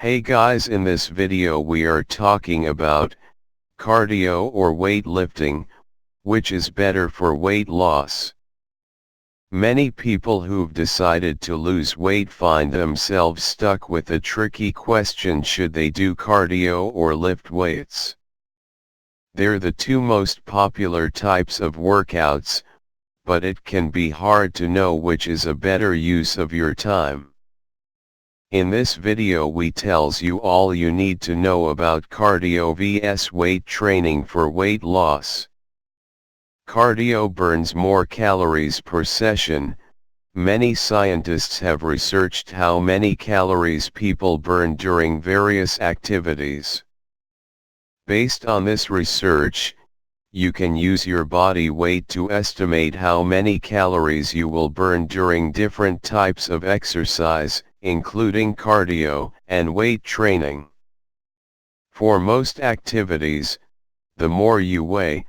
Hey guys, in this video we are talking about cardio or weightlifting, which is better for weight loss. Many people who've decided to lose weight find themselves stuck with a tricky question: should they do cardio or lift weights? They're the two most popular types of workouts, but it can be hard to know which is a better use of your time. In this video we tells you all you need to know about cardio vs weight training for weight loss. Cardio burns more calories per session. Many scientists have researched how many calories people burn during various activities. Based on this research, you can use your body weight to estimate how many calories you will burn during different types of exercise, including cardio and weight training. For most activities, the more you weigh,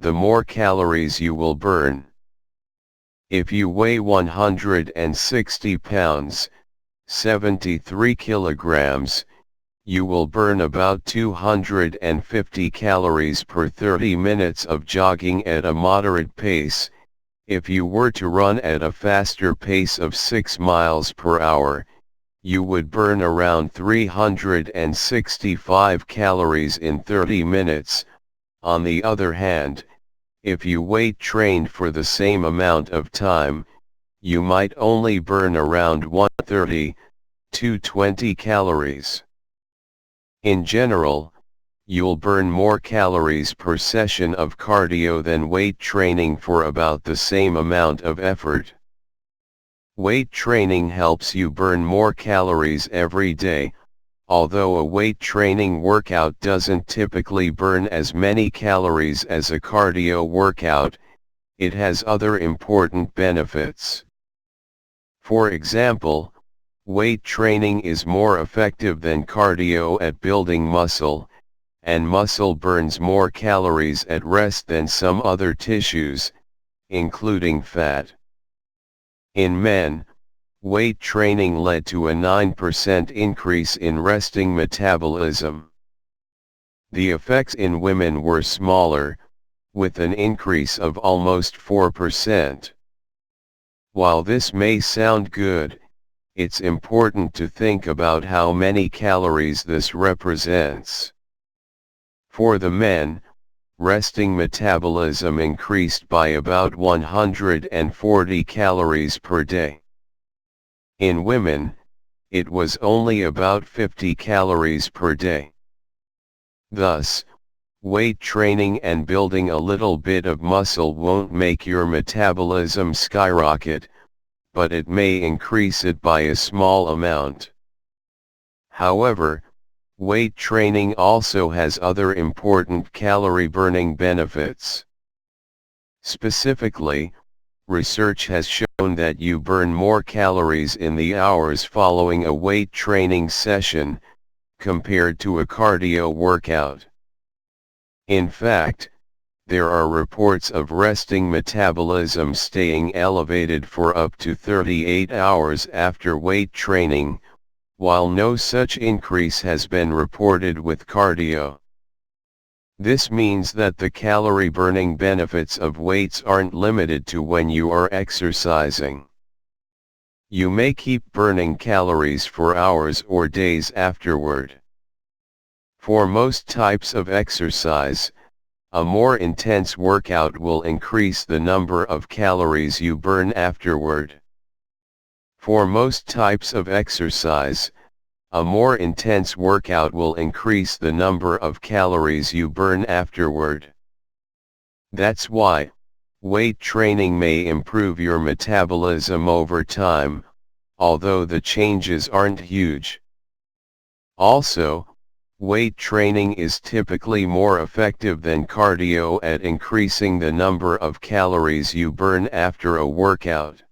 the more calories you will burn. If you weigh 160 pounds, 73 kilograms, you will burn about 250 calories per 30 minutes of jogging at a moderate pace. If you were to run at a faster pace of 6 miles per hour, you would burn around 365 calories in 30 minutes. On the other hand, if you weight trained for the same amount of time, you might only burn around 130 to 220 calories. In general, you'll burn more calories per session of cardio than weight training for about the same amount of effort. Weight training helps you burn more calories every day. Although a weight training workout doesn't typically burn as many calories as a cardio workout, it has other important benefits. For example, weight training is more effective than cardio at building muscle, and muscle burns more calories at rest than some other tissues, including fat. In men, weight training led to a 9% increase in resting metabolism. The effects in women were smaller, with an increase of almost 4%. While this may sound good, it's important to think about how many calories this represents. For the men, resting metabolism increased by about 140 calories per day. In women, it was only about 50 calories per day. Thus, weight training and building a little bit of muscle won't make your metabolism skyrocket, but it may increase it by a small amount. However, weight training also has other important calorie-burning benefits. Specifically, research has shown that you burn more calories in the hours following a weight training session, compared to a cardio workout. In fact, there are reports of resting metabolism staying elevated for up to 38 hours after weight training, while no such increase has been reported with cardio. This means that the calorie-burning benefits of weights aren't limited to when you are exercising. You may keep burning calories for hours or days afterward. For most types of exercise, a more intense workout will increase the number of calories you burn afterward. For most types of exercise, a more intense workout will increase the number of calories you burn afterward. That's why, weight training may improve your metabolism over time, although the changes aren't huge. Also, weight training is typically more effective than cardio at increasing the number of calories you burn after a workout.